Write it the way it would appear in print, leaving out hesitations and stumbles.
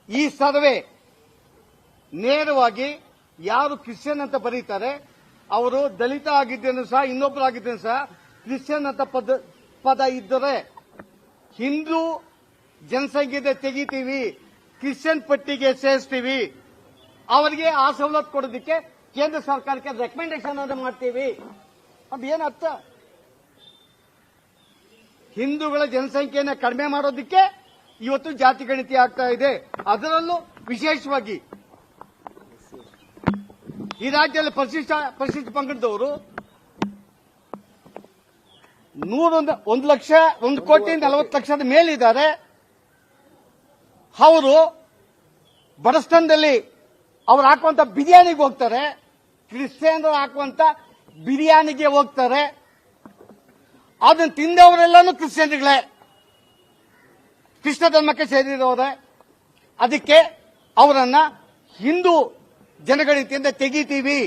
ಈ ಸರ್ವೆ ನೇರವಾಗಿ ಯಾರು ಕ್ರಿಶ್ಚಿಯನ್ ಅಂತ ಬರೀತಾರೆ ಅವರು ದಲಿತ ಆಗಿದ್ದೇನು ಸಹ ಇನ್ನೊಬ್ಬರಾಗಿದ್ದೇನು ಸಹ ಕ್ರಿಶ್ಚಿಯನ್ ಅಂತ ಪದ ಇದ್ದರೆ ಹಿಂದೂ ಜನಸಂಖ್ಯೆ ತೆಗಿತೀವಿ, ಕ್ರಿಶ್ಚಿಯನ್ ಪಟ್ಟಿಗೆ ಸೇರಿಸ್ತೀವಿ, ಅವರಿಗೆ ಆ ಸವಲತ್ತು ಕೊಡೋದಕ್ಕೆ ಕೇಂದ್ರ ಸರ್ಕಾರಕ್ಕೆ ರೆಕಮೆಂಡೇಶನ್ ಅನ್ನು ಮಾಡ್ತೀವಿ. ಅದೇನರ್ಥ? ಹಿಂದೂಗಳ ಜನಸಂಖ್ಯೆಯನ್ನು ಕಡಿಮೆ ಮಾಡೋದಕ್ಕೆ ಇವತ್ತು ಜಾತಿ ಗಣತಿ ಆಗ್ತಾ ಇದೆ. ಅದರಲ್ಲೂ ವಿಶೇಷವಾಗಿ ಈ ರಾಜ್ಯದಲ್ಲಿ ಪರಿಶಿಷ್ಟ ಪಂಗಡದವರು 1,40,00,000 ಮೇಲಿದ್ದಾರೆ. ಅವರು ಬಡಸ್ತಾನದಲ್ಲಿ ಅವ್ರು ಹಾಕುವಂತ ಬಿರಿಯಾನಿಗೆ ಹೋಗ್ತಾರೆ, ಕ್ರಿಶ್ಚಿಯನ್ರು ಹಾಕುವಂತ ಬಿರಿಯಾನಿಗೆ ಹೋಗ್ತಾರೆ. ಅದನ್ನು ತಿಂದವರೆಲ್ಲಾನು ಕ್ರಿಶ್ಚಿಯನ್ಗಳೇ, ಕೃಷ್ಣ ಧರ್ಮಕ್ಕೆ ಸೇರಿದವರೇ. ಅದಕ್ಕೆ ಅವರನ್ನ ಹಿಂದೂ ಜನಗಣತಿಯಿಂದ ತೆಗಿತೀವಿ